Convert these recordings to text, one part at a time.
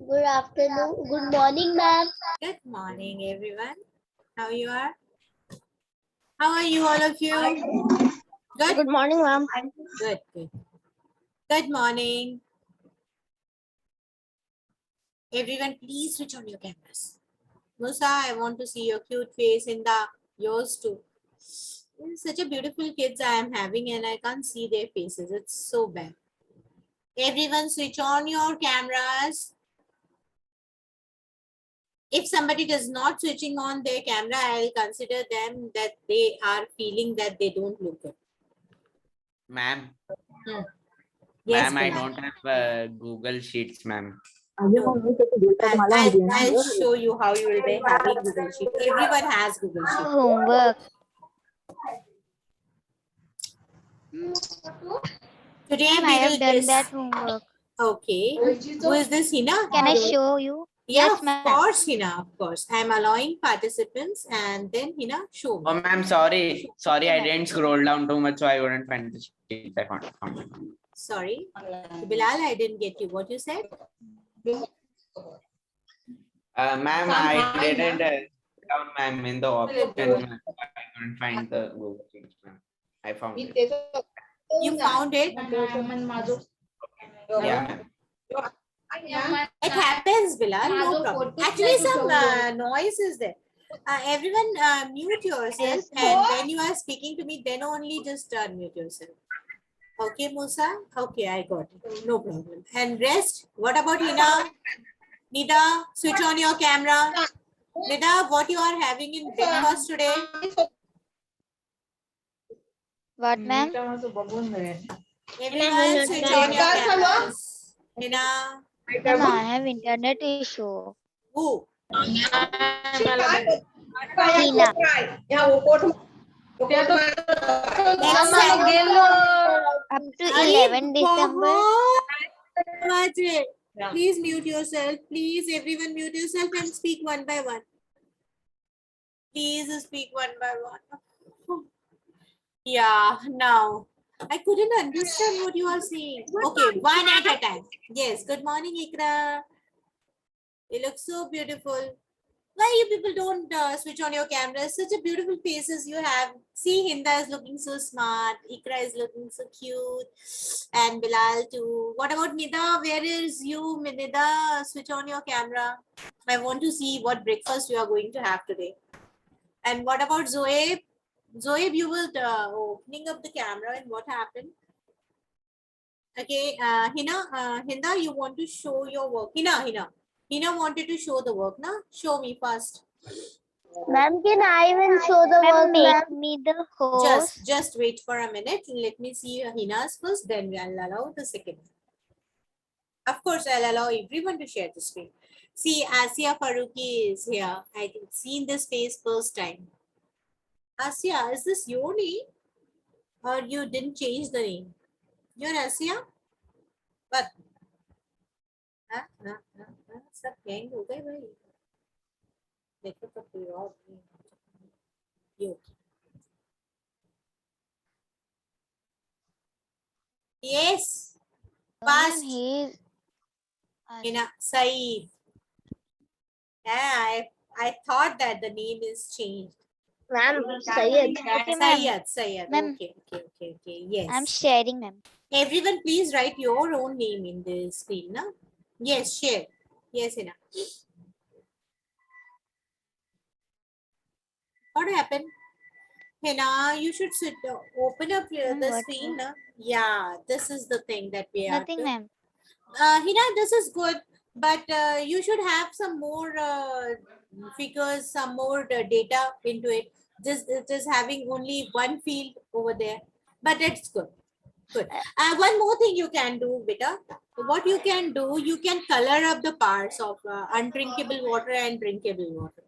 Good afternoon. Good morning, ma'am. Good morning, everyone. How you are? How are you, all of you? Good? Good morning, ma'am. Good, good. Good morning. Everyone, please switch on your cameras. Musa, I want to see your cute face in the yours too. Such a beautiful kids I am having and I can't see their faces. It's so bad. Everyone switch on your cameras. If somebody does not switching on their camera, I'll consider them that they are feeling that they don't look good. Ma'am, Yes, ma'am, I Bilal. don't have Google Sheets, ma'am. No. I'll show you how you will be having Google Sheet. Everyone has Google Sheet. Homework. Today Ma'am, we I have will done that homework. Okay. Who is this, Hina? Can I show you? Yeah, Yes, of ma'am. course, Hina. Of course. I'm allowing participants and then Hina, show me. Oh, ma'am, sorry. Sorry, I ma'am. didn't scroll down too much, so I wouldn't find the sheets. I found it. Sorry. Bilal, I didn't get you. What you said? Ma'am, I didn't down, ma'am, in the options. Ma'am. I couldn't find the Google Sheets, ma'am. I found it. You found it? Yeah, ma'am. It happens, Bilal. No problem. Actually, some noise is there. Everyone mute yourself, Yes, and when you are speaking to me, then only just unmute yourself. Okay, Musa? Okay, I got it. No problem. And rest? What about Hina? Nida, switch on your camera. Nida, what you are having in breakfast today? What, ma'am? Everyone switch on your cameras. Hina, Ma'am, I have internet issue. who? Hina. Up to 11 December. Please mute yourself. Please, everyone mute yourself and speak one by one. Please speak one by one. Yeah, now. I couldn't understand what you are saying. Okay, one at a time. Yes, good morning, Ikra. You look so beautiful. Why you people don't switch on your cameras? Such a beautiful faces you have. See, Hinda is looking so smart. Ikra is looking so cute. And Bilal too. What about Nida? Where is you, Nida? Switch on your camera. I want to see what breakfast you are going to have today. And what about Zoeb? Zoeb, you will opening up the camera and what happened? Okay, Hinda, you want to show your work. Hina wanted to show the work, na? Show me first. Ma'am, can I will show the work, ma'am? Make me the host. Just wait for a minute. Let me see Hina's first, then I'll allow the second. Of course, I'll allow everyone to share the screen. See, Asia Faruqi is here. I can see this face first time. Asia, is this your name? Or you didn't change the name? You're Asia? But सब gang हो गए भाई देखो तो कोई और नहीं yes fast Saeed. Yeah, I thought that the name is changed. Ma'am, Sayed. Okay, Sayed. Okay. Yes. I'm sharing, ma'am. Everyone, please write your own name in the screen, na? Yes, share. Yes, Hina. What happened? Hina, you should sit. Open up the screen, na? Yeah, this is the thing that we are. Nothing, ma'am. Hina, this is good, but you should have some more figures, some more data into it. It is having only one field over there, but it's good. Good. One more thing you can do, beta. What you can do, you can color up the parts of undrinkable water and drinkable water.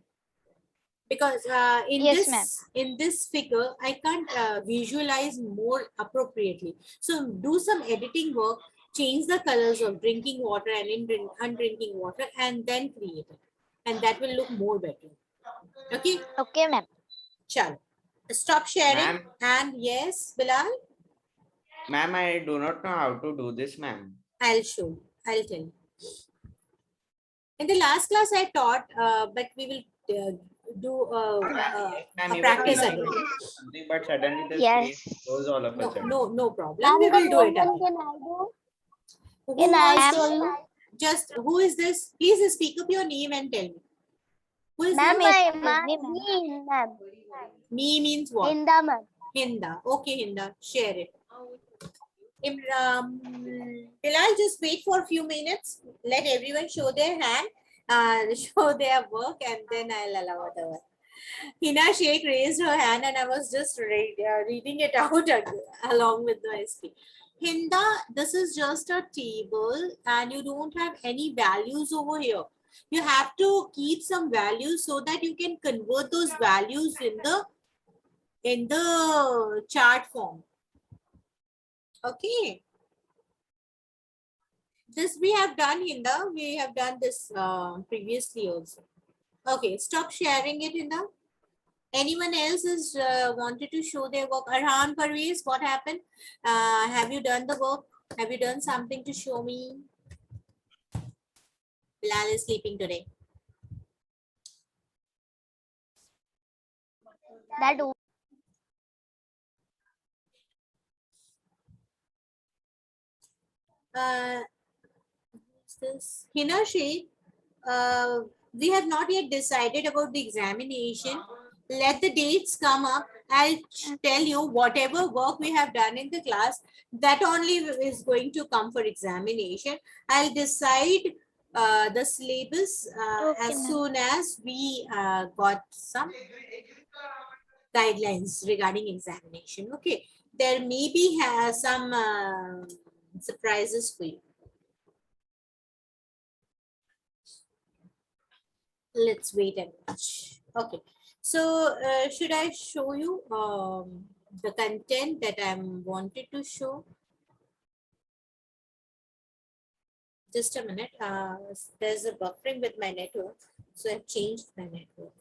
Because in this figure, I can't visualize more appropriately. So do some editing work, change the colors of drinking water and undrinking water, and then create it. And that will look more better. Okay? Okay, ma'am. Chalo. Stop sharing. And yes, Bilal? Ma'am, I do not know how to do this, ma'am. I'll show you. I'll tell you. In the last class I taught, but we will do Ma'am, a you were practice teaching again. something, but suddenly the Yes. screen goes all of a No, sudden. no problem. Ma'am, We will do it can again. I do? Who Can I wants tell to you? just, who is this? Please speak up your name and tell me. Who is Ma'am, this? me, ma'am. Me means what? Hinda, ma'am. Hinda. Okay, Hinda, share it. Bilal, just wait for a few minutes. Let everyone show their hand, show their work, and then I'll allow other. Hina Sheikh raised her hand, and I was just reading it out along with my screen. Hinda, this is just a table, and you don't have any values over here. You have to keep some values so that you can convert those values in the chart form. Okay. This we have done, Hinda. We have done this previously also. Okay, stop sharing it, Hinda. Anyone else is wanted to show their work? Arhan, Parvez, what happened? Have you done the work? Have you done something to show me? Bilal is sleeping today. That Who's this? Hina Sheikh, we have not yet decided about the examination. Let the dates come up. I'll tell you whatever work we have done in the class, that only is going to come for examination. I'll decide the syllabus Okay, as ma'am. soon as we got some guidelines regarding examination. Okay, there may be some surprises for you. Let's wait and watch. Okay, so should I show you the content that I'm wanted to show? Just a minute. There's a buffering with my network, so I've changed my network.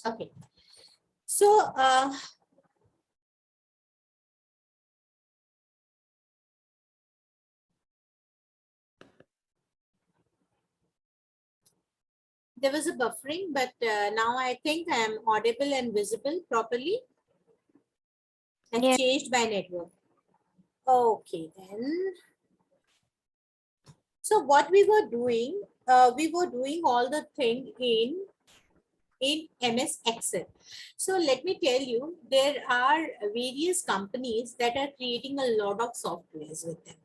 Okay, so there was a buffering, but now I think I am audible and visible properly. I've Yeah. changed my network. Okay, then. So what we were doing all the thing in MS Excel. So let me tell you, there are various companies that are creating a lot of softwares with them.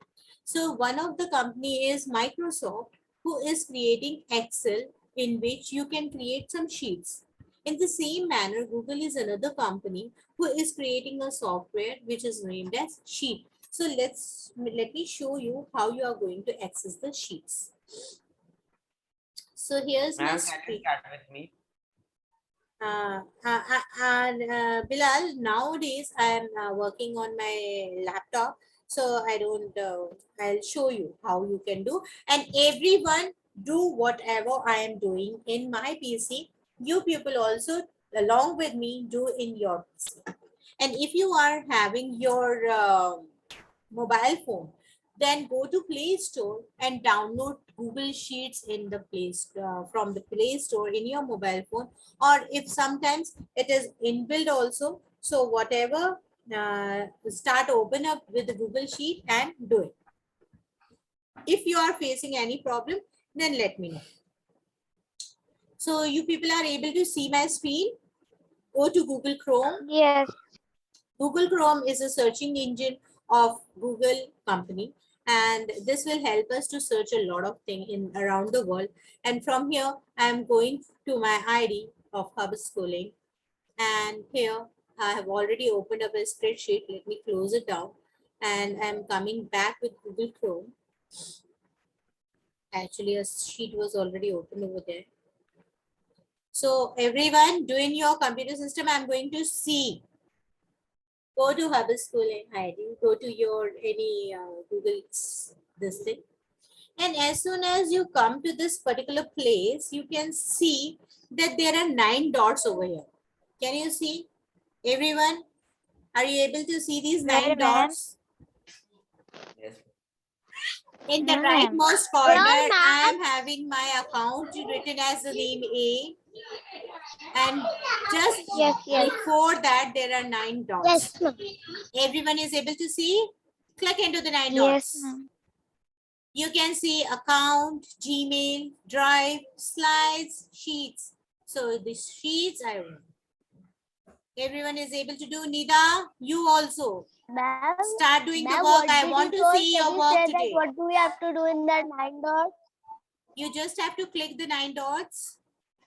So one of the company is Microsoft, who is creating Excel, in which you can create some sheets. In the same manner, Google is another company who is creating a software which is named as Sheet. So let me show you how you are going to access the sheets. So here's my Ma'am, can screen. you start with me? Bilal, nowadays I am working on my laptop, so I don't. I'll show you how you can do, and everyone do whatever I am doing in my PC. You people also, along with me, do in your PC. And if you are having your mobile phone, then go to Play Store and download Google Sheets in the from the Play Store in your mobile phone, or if sometimes it is inbuilt also. So whatever, start open up with the Google Sheet and do it. If you are facing any problem, then let me know. So you people are able to see my screen. Go to Google Chrome. Yes. Google Chrome is a searching engine of Google company, and this will help us to search a lot of things in around the world. And from here, I'm going to my ID of Hub Schooling, and here I have already opened up a spreadsheet. Let me close it down, and I'm coming back with Google Chrome. Actually, a sheet was already open over there. So everyone doing your computer system, I'm going to see. Go to Hub Schooling ID, go to your any Google this thing. And as soon as you come to this particular place, you can see that there are 9 dots over here. Can you see? Everyone, are you able to see these 9 Where, ma'am? dots? Yes. In the No, ma'am. rightmost corner, ma'am. I am having my account written as the name A. And just Yes, yes. before that, there are 9 dots. Yes, ma'am. Everyone is able to see? Click into the 9 Yes, dots. ma'am. You can see account, Gmail, Drive, slides, sheets. So the sheets I want. Everyone is able to do. Nida, you also. Ma'am, Start doing the ma'am, work. what I did want you to told? see Can your you work say that today. what do we have to do in that 9 dots? You just have to click the 9 dots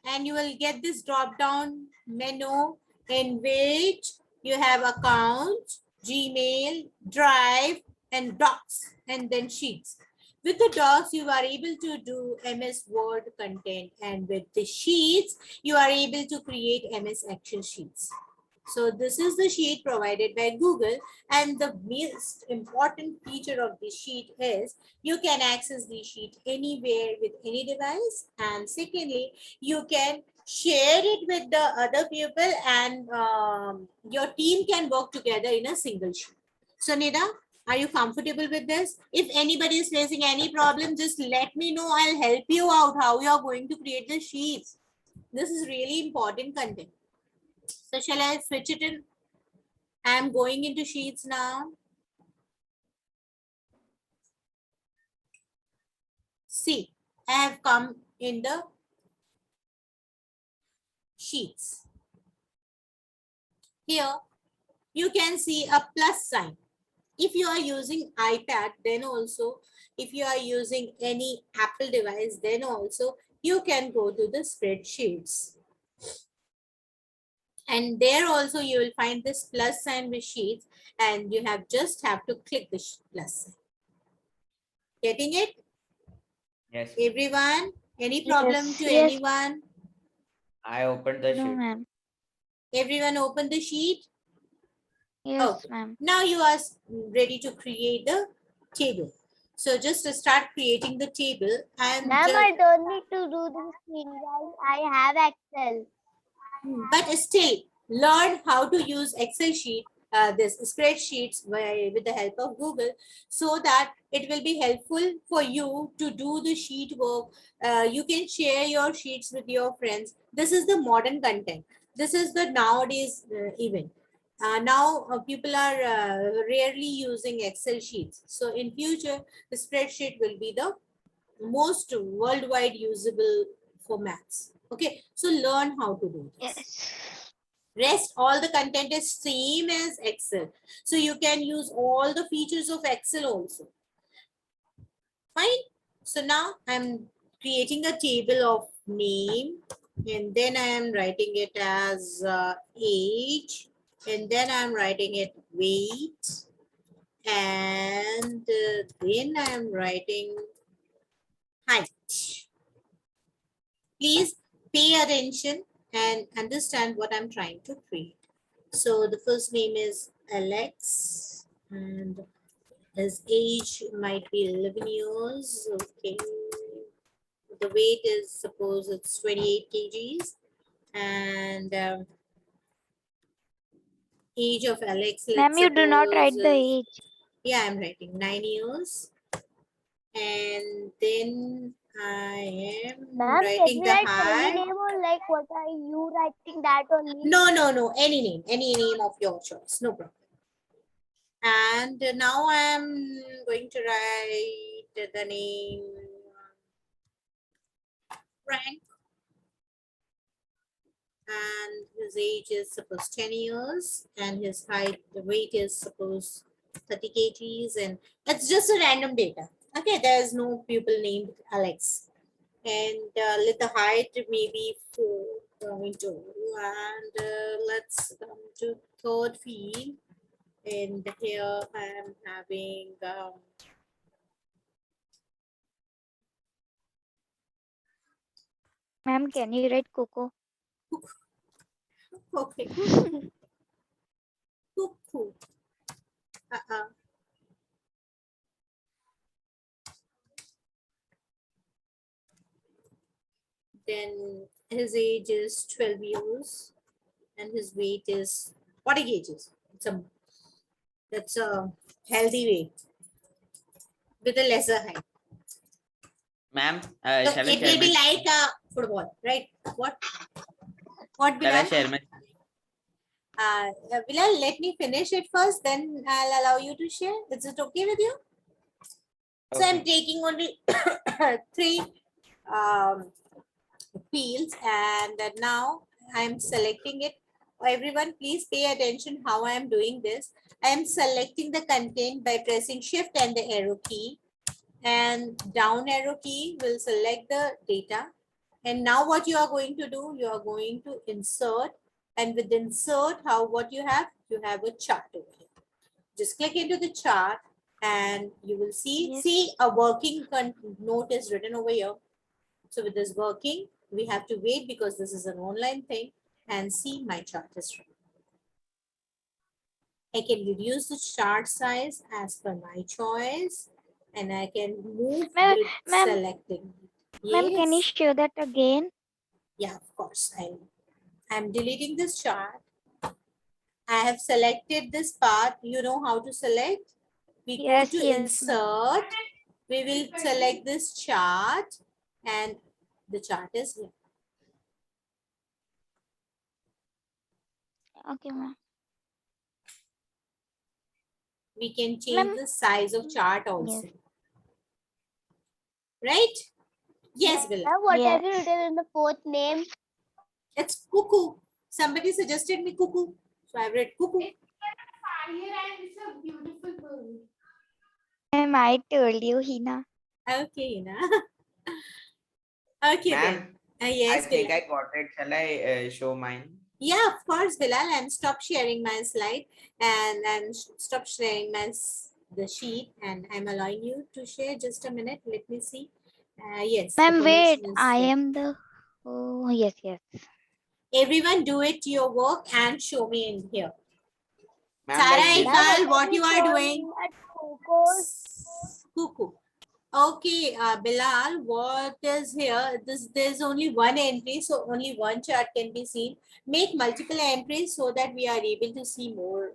and you will get this drop down menu in which you have account, Gmail, Drive, and docs, and then sheets. With the docs, you are able to do MS Word content, and with the sheets, you are able to create MS Excel sheets. So this is the sheet provided by Google, and the most important feature of this sheet is you can access the sheet anywhere with any device, and secondly, you can share it with the other people, and your team can work together in a single sheet. So Nida, are you comfortable with this? If anybody is facing any problem, just let me know. I'll help you out how you are going to create the sheets. This is really important content. So shall I switch it in? I am going into sheets now. See, I have come in the sheets. Here, you can see a plus sign. If you are using iPad, then also, if you are using any Apple device, then also, you can go to the spreadsheets. And there also, you will find this plus sign with sheets, and you just have to click the plus sign. Getting it? Yes. Everyone? Any problem Yes, to yes. anyone? I opened the No, sheet. ma'am. Everyone open the sheet? Yes, Okay. ma'am. Now you are ready to create the table. So just to start creating the table, Ma'am, I don't need to do this thing, guys. I have Excel. but still learn how to use Excel sheet, this spreadsheets with the help of Google, so that it will be helpful for you to do the sheet work. You can share your sheets with your friends. This is the modern content. This is the nowadays event. Now people are rarely using Excel sheets. So in future, the spreadsheet will be the most worldwide usable formats. Okay, so learn how to do this. Yes. Rest, all the content is same as Excel. So you can use all the features of Excel also. Fine. So now I'm creating a table of name, and then I am writing it as age, and then I'm writing it weight, and then I am writing height. Please pay attention and understand what I'm trying to create. So the first name is Alex, and his age might be 11 years. Okay. The weight is, suppose it's 28 kgs. And age of Alex, let's Ma'am, you do not suppose, write the age. yeah, I'm writing 9 years. And then I am Ma'am, can writing you the write any height. name or like what are you writing that only? No, any name of your choice, no problem. And now I'm going to write the name Frank, and his age is suppose 10 years, and his height, the weight is suppose 30 kgs, and it's just a random data. Okay, there's no pupil named Alex. And let the height maybe 4.2, and let's come to third field. And here I am having Ma'am, can you write Coco? okay, cuckoo. Then his age is 12 years, and his weight is 40 kgs. That's a healthy weight. with a lesser height. Ma'am, So shall I it share will be my like a football, right? What? What, shall I Bilal? share my Bilal, let me finish it first, then I'll allow you to share. Is it okay with you? So I'm okay. taking only three um, fields, and now I'm selecting it. Everyone, please pay attention how I am doing this. I am selecting the content by pressing Shift and the arrow key, and down arrow key will select the data. And now what you are going to do, you are going to insert, and with insert, what you have a chart over here. Just click into the chart and you will see a working note is written over here. So with this working, we have to wait because this is an online thing, and see my chart is ready. I can reduce the chart size as per my choice, and I can move with selecting. Ma'am, can you Yes. show that again? Yeah, of course. I'm deleting this chart. I have selected this part. You know how to select. We Yes, go to yes, ma'am. insert. We will select this chart, and the chart is here. Okay, ma'am. We can change Ma'am, the size of chart also. Right? Yes, Bill. What have you written in the fourth name? It's cuckoo. Somebody suggested me cuckoo. So I read cuckoo. It's a beautiful bird. Ma'am, I told you, Hina. Okay, na. Okay, then. Ma'am, Yes, I think Bilal. I got it. Shall I show mine? Yeah, of course, Bilal. I'm stop sharing my slide, and I'm stop sharing the sheet, and I'm allowing you to share. Just a minute. Let me see. Yes, the Ma'am, wait. permission is I there. am the. Oh, yes, yes. Everyone do it your work and show me in here. Ma'am, Sarah, like this. Iqbal, what you are doing? Cuckoo. Okay, Bilal, what is here? There's only one entry, so only one chart can be seen. Make multiple entries so that we are able to see more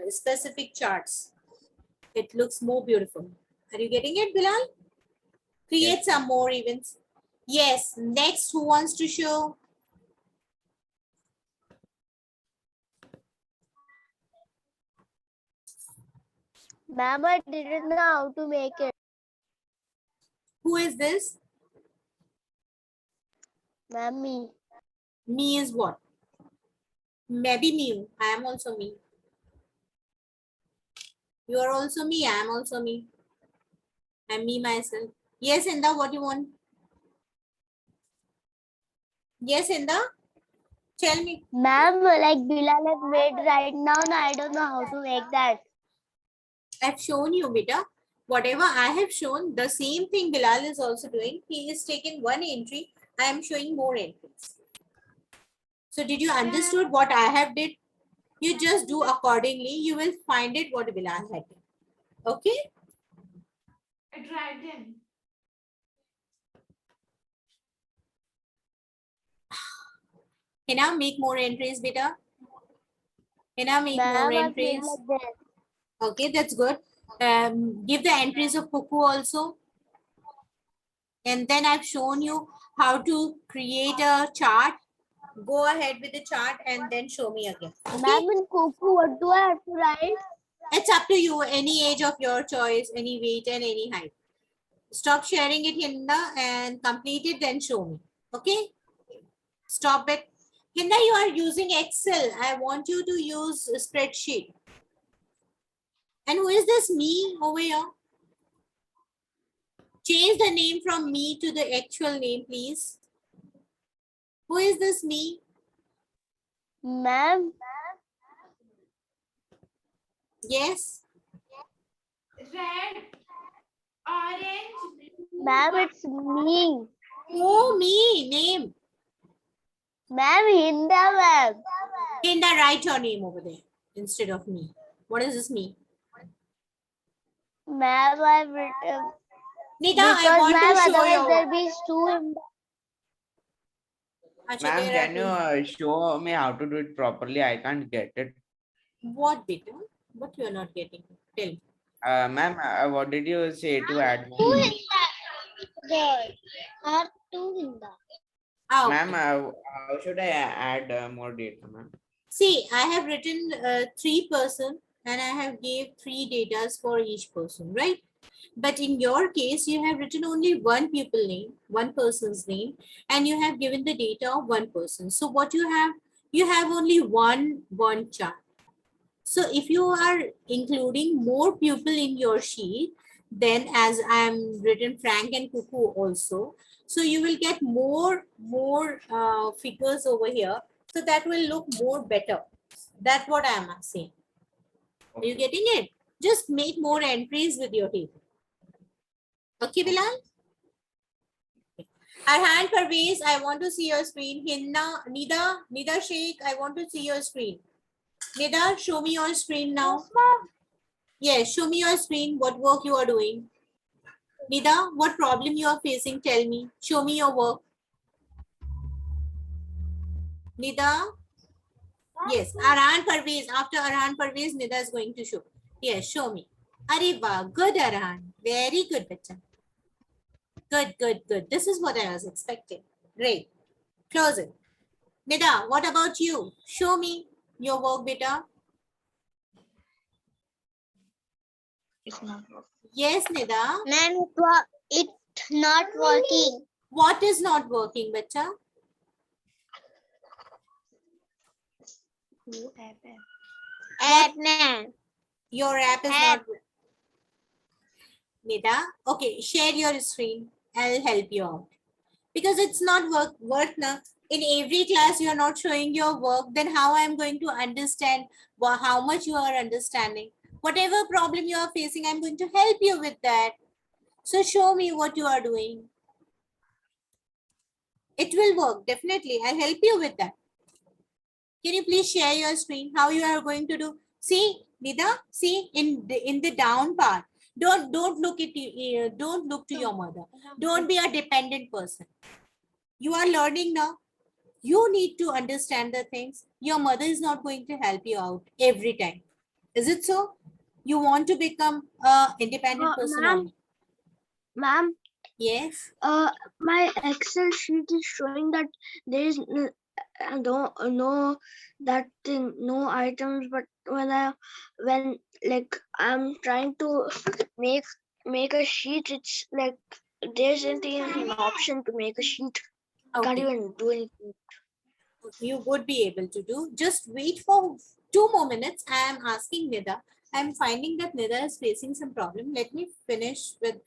specific charts. It looks more beautiful. Are you getting it, Bilal? Create Yes, some more events. Yes. Next, who wants to show? Ma'am, I didn't know how to make it. Who is this? Ma'am, me. Me is what? Maybe me. I am also me. You are also me. I am also me. I'm me myself. Yes, Inda, what you want? Yes, Inda? Tell me. Ma'am, like Bilal has made right now, and I don't know how to make that. I've shown you, beta. Whatever I have shown, the same thing Bilal is also doing. He is taking one entry. I am showing more entries. So did you understood what I have did? You just do accordingly. You will find it what Bilal had did. Okay? A dragon. Hina, make more entries, beta. Hina, make more Ma'am, I've made entries. like that. Okay, that's good. Give the entries of cuckoo also. And then I've shown you how to create a chart. Go ahead with the chart and then show me again. Okay? Ma'am, in Cuckoo, what do I have to write? It's up to you. Any age of your choice, any weight and any height. Stop sharing it, Hinda, and complete it, then show me. Okay? Stop it. Hinda, you are using Excel. I want you to use a spreadsheet. And who is this me over here? Change the name from me to the actual name, please. Who is this me? Ma'am, Yes. Red, orange, blue. ma'am, it's me. Oh, me. Name. Ma'am, Hinda, ma'am. Hinda, write your name over there instead of me. What is this me? Ma'am, I've written. Nita, I Because, want ma'am, to show otherwise you. there'll be two Hinda. Acha, Ma'am, there are can two. you show me how to do it properly? I can't get it. What beta? What you are not getting? Tell me. Ma'am, what did you say to add Two more? in the girl. Or two in the. Ah, Ma'am, okay. how should I add more data, ma'am? See, I have written 3 person and I have gave 3 datas for each person, right? But in your case, you have written only one pupil name, one person's name, and you have given the data of one person. So what you have only one chart. So if you are including more pupil in your sheet, then as I'm written Frank and Cuckoo also, so you will get more figures over here. So that will look more better. That's what I'm saying. Are you Okay. getting it? Just make more entries with your table. Okay, Bilal? Arhan Parvez, I want to see your screen. Nida Sheikh, I want to see your screen. Nida, show me your screen now. Yes, show me your screen, what work you are doing. Nida, what problem you are facing, tell me. Show me your work. Nida? Yes, Arhan Parvez. After Arhan Parvez, Nida is going to show. Yes, show me. Ariba, good Arhan. Very good, bacha. Good. This is what I was expecting. Great. Close it. Nida, what about you? Show me your work, beta. It's not working. Yes, Nida. Ma'am, it's not working. What is not working, bacha? App, ma'am. Your app is not working. Nida, okay, share your screen. I'll help you out. Because it's not work now. In every class, you are not showing your work. Then how I'm going to understand how much you are understanding? Whatever problem you are facing, I'm going to help you with that. So show me what you are doing. It will work, definitely. I'll help you with that. Can you please share your screen? How you are going to do? See, Nida, see in the down part. Don't look at you. Don't look to your mother. Don't be a dependent person. You are learning now. You need to understand the things. Your mother is not going to help you out every time. Is it so? You want to become a independent person Ma'am. only. Ma'am, Yes. my Excel sheet is showing that there is no that thing, no items. But when like I'm trying to make a sheet, it's like there isn't even an option to make a sheet. I can't Okay. even do anything. You would be able to do. Just wait for 2 more minutes. I am asking Nida. I am finding that Nida is facing some problem. Let me finish with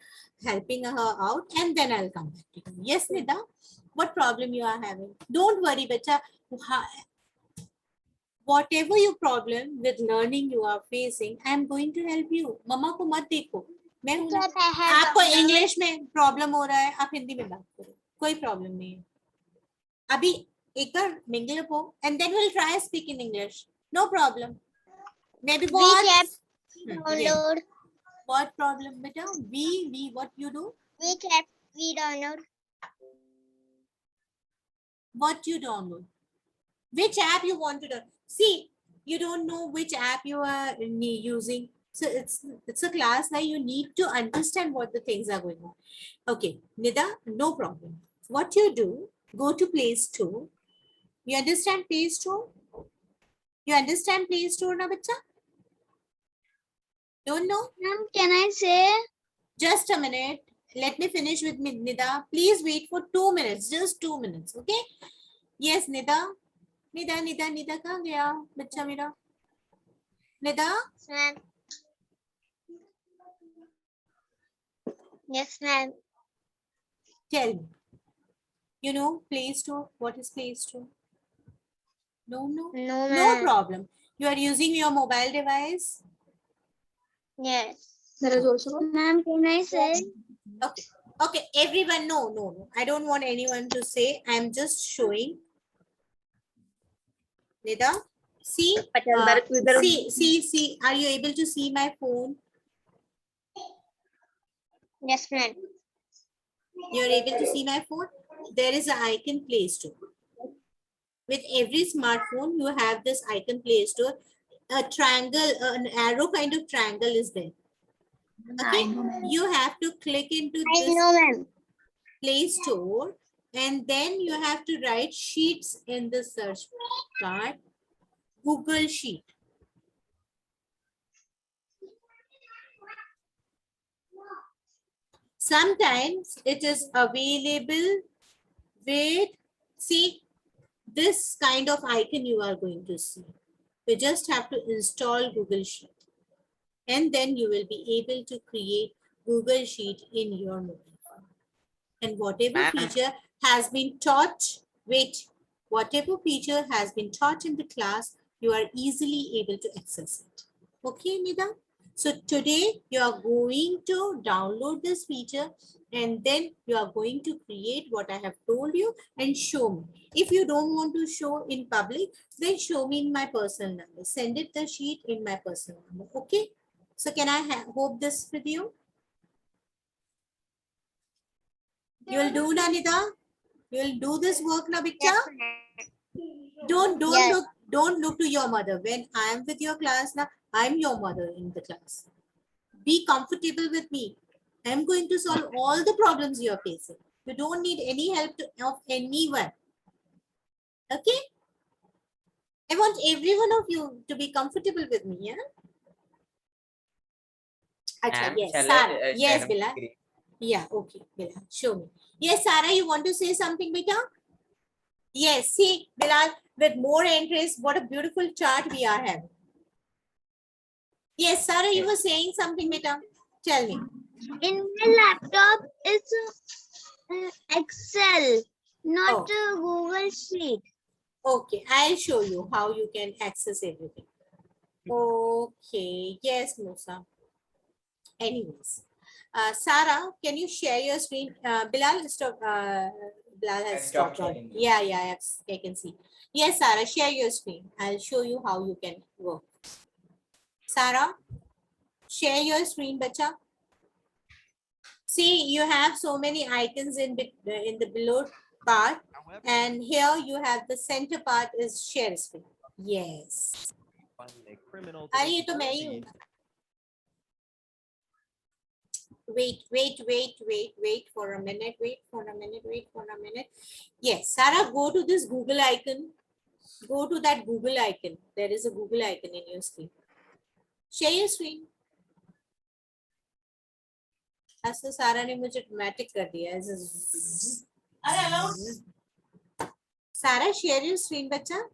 helping her out and then I'll come back to you. Yes, Nida. What problem you are having? Don't worry, bacha. Whatever your problem with learning you are facing, I am going to help you. Mama को मत देखो. मैं हूं ना. आपको English में problem हो रहा है, आप हिंदी में बात करो. कोई प्रॉब्लम नहीं है. अभी एक बार मिंगल हो and then we'll try speak in English. No problem. Maybe what? Which app Yeah. download? What problem, beta? We what you do? Which app we download? What you download? Which app you want to download? See, you don't know which app you are using. So it's a class where you need to understand what the things are going on. Okay, Nida, no problem. What you do, go to Play Store. You understand Play Store? You understand Play Store now, bacha? Don't know? Ma'am, can I say? Just a minute. Let me finish with Nida. Please wait for 2 minutes. Just 2 minutes. Okay? Yes, Nida. Nida कहाँ गया बच्चा मेरा? Nida? Ma'am. Yes, ma'am. Tell me. You know Play Store? What is Play Store? No. No, No ma'am. problem. You are using your mobile device? Yes. There is also. Ma'am, can I say? Okay. Okay, everyone, no. I don't want anyone to say. I'm just showing. Nida, see, see. Are you able to see my phone? Yes, ma'am. You're able to see my phone? There is an icon Play Store. With every smartphone, you have this icon Play Store. A triangle, an arrow kind of triangle is there. Okay, you have to click into I this know, ma'am. Play Store, and then you have to write sheets in the search bar, Google Sheet. Sometimes it is available with, see, this kind of icon you are going to see. You just have to install Google Sheet, and then you will be able to create Google Sheet in your mobile phone. And whatever Ma'am. feature has been taught, whatever feature has been taught in the class, you are easily able to access it. Okay, Nida? So today you are going to download this feature, and then you are going to create what I have told you and show me. If you don't want to show in public, then show me in my personal number. Send it the sheet in my personal number. Okay? So can I hope this with you? You will do, Nanida? You will do this work now, Bicha? Don't Yes. look to your mother. When I am with your class now, I'm your mother in the class. Be comfortable with me. I'm going to solve all the problems you are facing. You don't need any help of anyone. Okay? I want every one of you to be comfortable with me. Yeah? Acha, Ma'am, yes, shall Sarah. I Yes, share my Bila. screen? Yeah, okay, Bila. Show me. Yes, Sarah, you want to say something, beta? Yes, see, Bilal, with more entries, what a beautiful chart we are having. Yes, Sarah, you were saying something, beta. Tell me. In my laptop, it's Excel, not Oh. Google Sheet. Okay, I'll show you how you can access everything. Okay, yes, Musa. Anyways, Sarah, can you share your screen? Bilal, stop. Bilal I has stopped stopped on. sharing. Yeah, I can see. Yes, Sarah, share your screen. I'll show you how you can work. Sarah, share your screen, bacha. See, you have so many icons in the below part, and here you have the center part is share screen. Yes. अरे ये तो मैं ही हूँ. Wait for a minute. Yes, Sarah, go to this Google icon. Go to that Google icon. There is a Google icon in your screen. Share your screen. ऐसा सारा ने मुझे dramatic कर दिया है. Sarah, share your screen, बच्चा.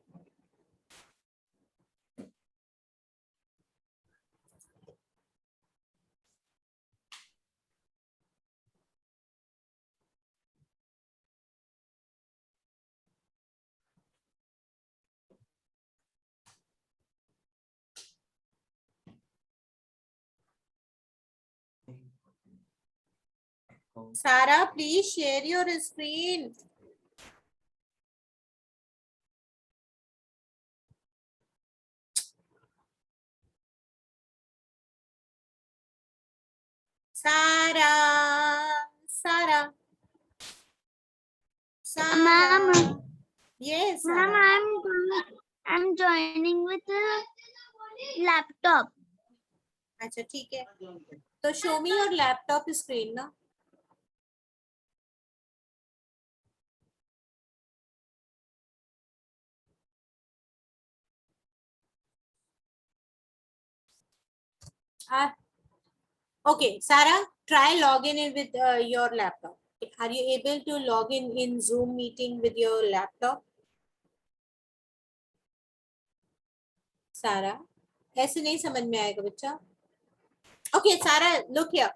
Sarah, please share your screen. Sarah. Ma'am. Yes, Ma'am, Sarah. I'm joining with a laptop. अच्छा ठीक है. तो show me your laptop screen ना. Okay, Sarah, try login in with your laptop. Are you able to log in Zoom meeting with your laptop? Sarah, ऐसे नहीं समझ में आएगा बच्चा. Okay, Sarah, look here.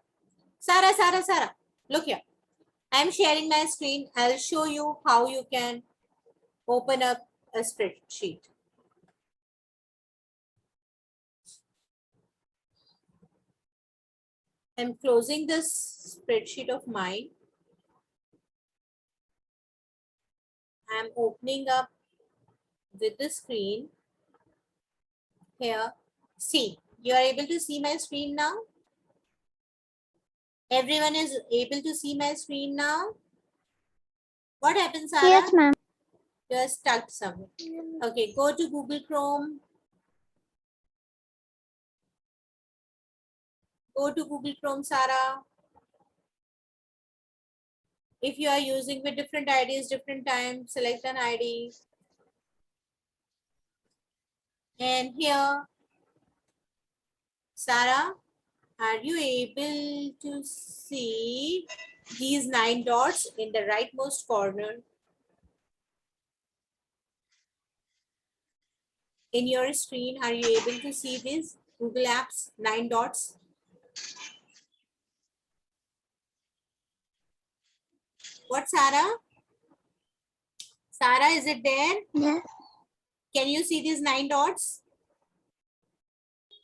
Sarah, look here. I am sharing my screen. I'll show you how you can open up a spreadsheet. I'm closing this spreadsheet of mine. I'm opening up with the screen here. See, you are able to see my screen now? Everyone is able to see my screen now? What happens, Sarah? Yes, ma'am. You're stuck somewhere. Okay, go to Google Chrome. Go to Google Chrome, Sarah. If you are using with different IDs, different times, select an ID. And here, Sarah, are you able to see these 9 dots in the rightmost corner? In your screen, are you able to see this Google Apps 9 dots? What, Sarah? Sarah, is it there? Yes. Can you see these 9 dots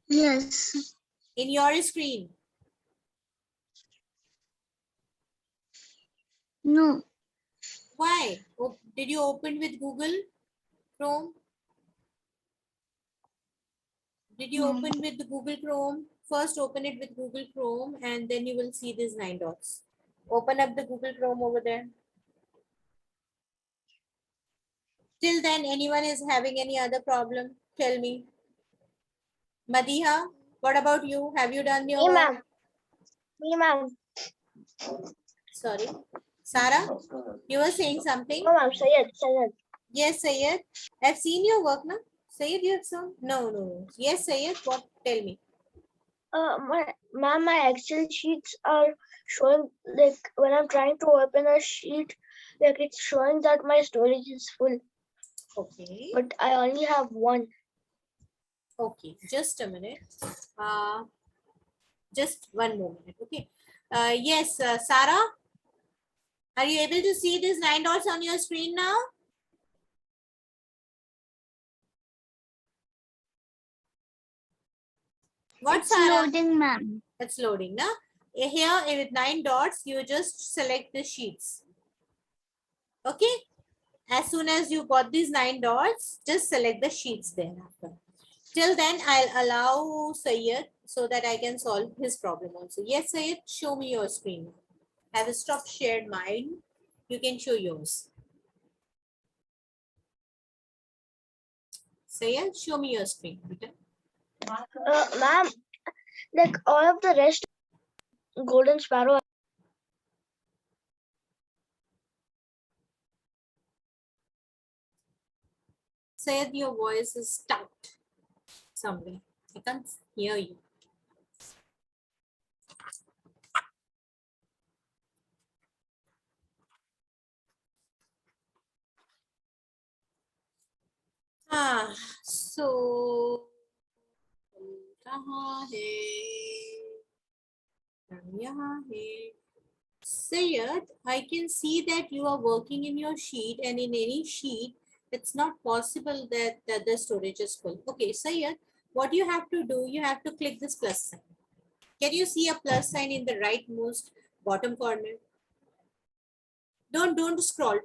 Yes. in your screen? No. Why? Did you open with Google Chrome? Did you No. open with the Google Chrome? First open it with Google Chrome and then you will see these 9 dots. Open up the Google Chrome over there. Till then, anyone is having any other problem? Tell me. Madiha, what about you? Have you done your Me, work? ma'am. Me, ma'am. Sorry. Sarah, you were saying something? No, ma'am. Sayed. Yes, Sayed. I've seen your work now. Sayed, you have seen? No. Yes, Sayed, what? Tell me. My Excel sheets are showing, like, when I'm trying to open a sheet, like, it's showing that my storage is full, Okay. but I only have one. Okay, just a minute. Just one moment. Okay. Yes, Sarah, are you able to see these 9 dots on your screen now? What, Sarah? Loading, ma'am. It's loading now. Here with 9 dots, you just select the sheets. Okay. As soon as you got these 9 dots, just select the sheets thereafter. Till then, I'll allow Sayed so that I can solve his problem also. Yes, Sayed, show me your screen. I have stopped shared mine. You can show yours. Sayed, show me your screen. Ma'am, like, all of the rest, Golden Sparrow. Sayed, your voice is stuck somewhere. I can't hear you. So कहाँ है? Sayed, I can see that you are working in your sheet, and in any sheet, it's not possible that the storage is full. Okay, Sayed, what you have to do, you have to click this plus sign. Can you see a plus sign in the rightmost bottom corner? Don't scroll.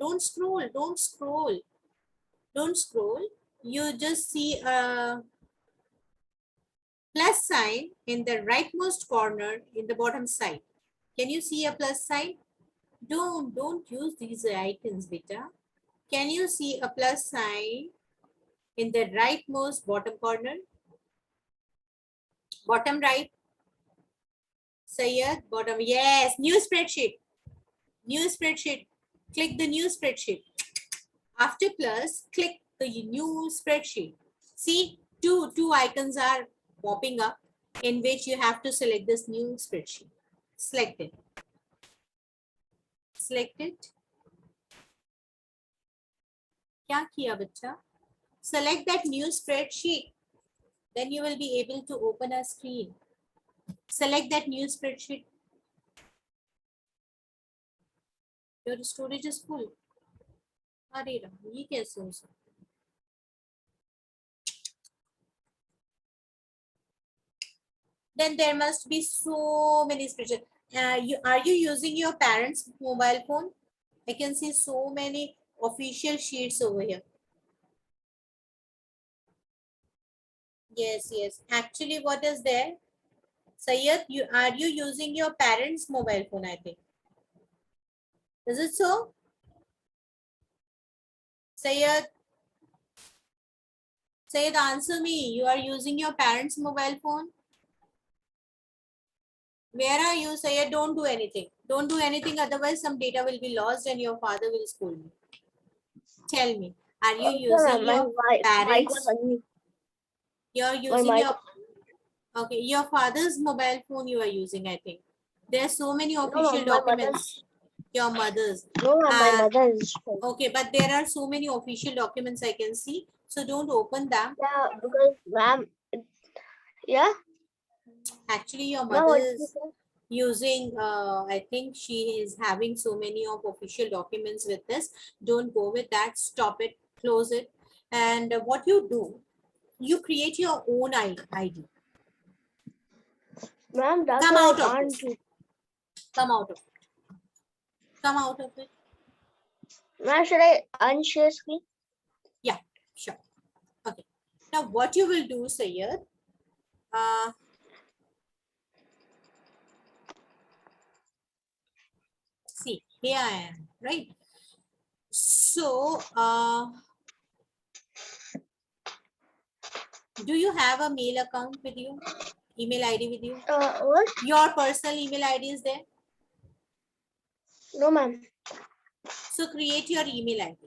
You just see a plus sign in the rightmost corner in the bottom side. Can you see a plus sign? Don't use these icons, beta. Can you see a plus sign in the rightmost bottom corner? Bottom right. Sayed, bottom. Yes, new spreadsheet. Click the new spreadsheet. After plus, click the new spreadsheet. See, two icons are popping up in which you have to select this new spreadsheet. Select it. क्या किया बच्चा? Select that new spreadsheet. Then you will be able to open a screen. Select that new spreadsheet. Your storage is full. अरे राम, ये कैसे हो सकता? Then there must be so many spreadsheets. Are you using your parents' mobile phone? I can see so many official sheets over here. Yes. Actually, what is there? Sayed, are you using your parents' mobile phone? I think. Is it so? Sayed, answer me. You are using your parents' mobile phone? Where are you, Sayed? Don't do anything. Don't do anything, otherwise some data will be lost and your father will scold you. Tell me, are you Okay, using ma'am. your My mic was parents? on. You're My using mic. your, okay, your father's mobile phone you are using, I think. There are so many No, official ma'am. My mother's. documents. Your mother's. No, ma'am. My Uh, mother's. phone. okay, but there are so many official documents I can see. So don't open them. Yeah, because ma'am. Yeah. Actually, your Ma'am, mother what did you is say? using, I think she is having so many of official documents with this. Don't go with that. Stop it. Close it. And what you do, you create your own ID. Ma'am, that's Come what I out of can't this. do. Come out of it. Come out of it. Ma'am, should I unshare screen? Yeah, sure. Okay. Now what you will do, Sayed, see, here I am, right? So, do you have a mail account with you? Email ID with you? What? Your personal email ID is there? No, ma'am. So create your email ID.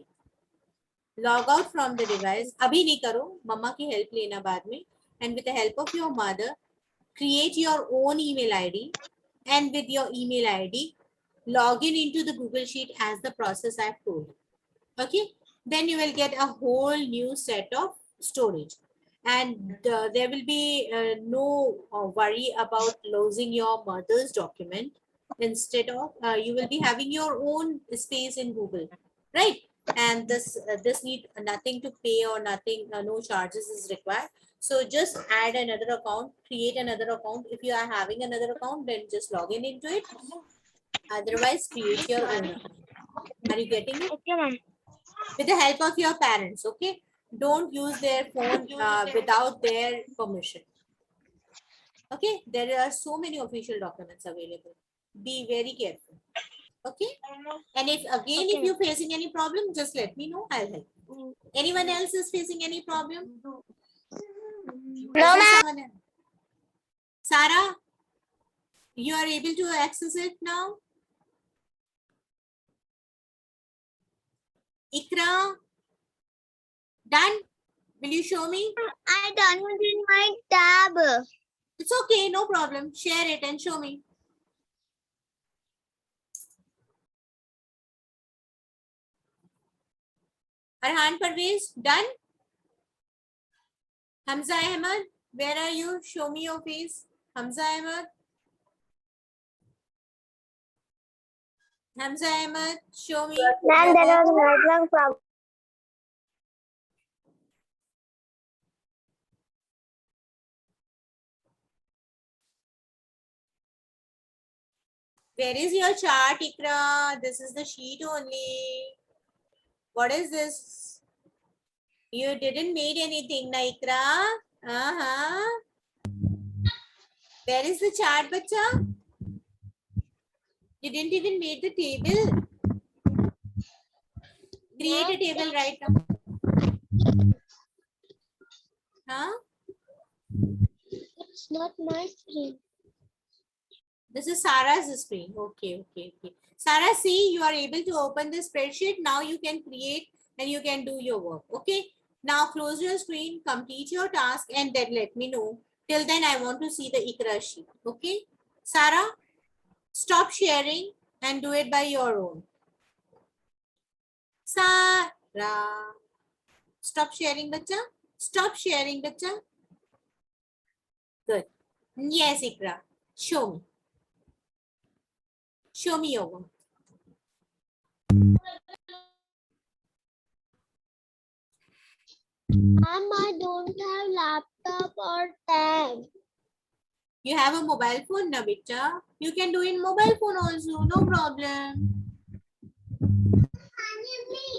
Log out from the device. अभी नहीं करो, मम्मा की help लेना बाद में. And with the help of your mother, create your own email ID. And with your email ID, log in into the Google Sheet as the process I've told you. Okay, then you will get a whole new set of storage, and there will be no worry about losing your mother's document. Instead of you will be having your own space in Google, right? And this need nothing to pay or nothing, no charges is required. So just add another account, create another account. If you are having another account, then just log in into it. Otherwise, create your own account. Are you getting it? Okay, ma'am. With the help of your parents, okay? Don't use their phone without their permission. Okay, there are so many official documents available. Be very careful. Okay, and if again if you're facing any problem, just let me know, I'll help. Anyone else is facing any problem? No, Is there ma'am. someone else? Sarah, you are able to access it now? Ikra, done? Will you show me? I downloaded my tab. It's okay, no problem. Share it and show me. Arhan Parvez, done? Hamza Ahmed, where are you? Show me your face. Hamza Ahmed. Hamza Ahmed, show me. Ma'am, your there work. was network problem. Where is your chart, Ikra? This is the sheet only. What is this? You didn't made anything, na Ikra? Uh-huh. Where is the chart, bacha? You didn't even make the table. Create a table right now. Huh? It's not my screen. This is Sarah's screen. Okay. Sarah, see, you are able to open the spreadsheet. Now you can create and you can do your work. Okay. Now close your screen, complete your task, and then let me know. Till then, I want to see the Ikra sheet. Okay. Sarah, stop sharing and do it by your own. Sarah, stop sharing, bacha. Stop sharing, bacha. Good. Yes, Ikra. Show me. Show me your work. Ma'am, I don't have laptop or tab. You have a mobile phone, na beta? You can do in mobile phone also, no problem.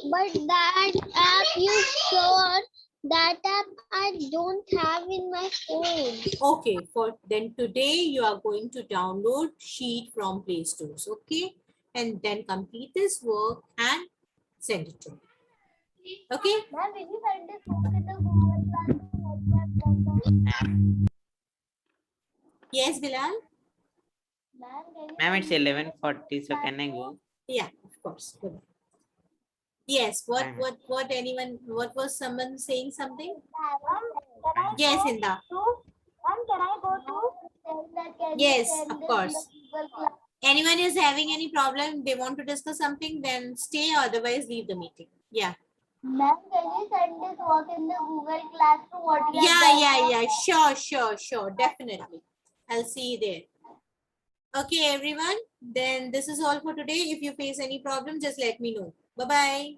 But that app you showed, that app I don't have in my phone. Okay, for then today you are going to download Sheet from Play Stores, okay? And then complete this work and send it to me. Okay? Ma'am, will you send this book in the Google Classroom? Yes, Bilal? Ma'am, it's 11:40, so can I go? Yeah, of course. Good. Yes, what Ma'am. what was someone saying something? Yes, Inda. Can I go to? Yes, of course. Anyone is having any problem, they want to discuss something, then stay, otherwise leave the meeting. Yeah. Ma'am, can you send this work in the Google Classroom? What you have done? Yeah. Sure. Definitely. I'll see you there. Okay, everyone. Then this is all for today. If you face any problem, just let me know. Bye-bye.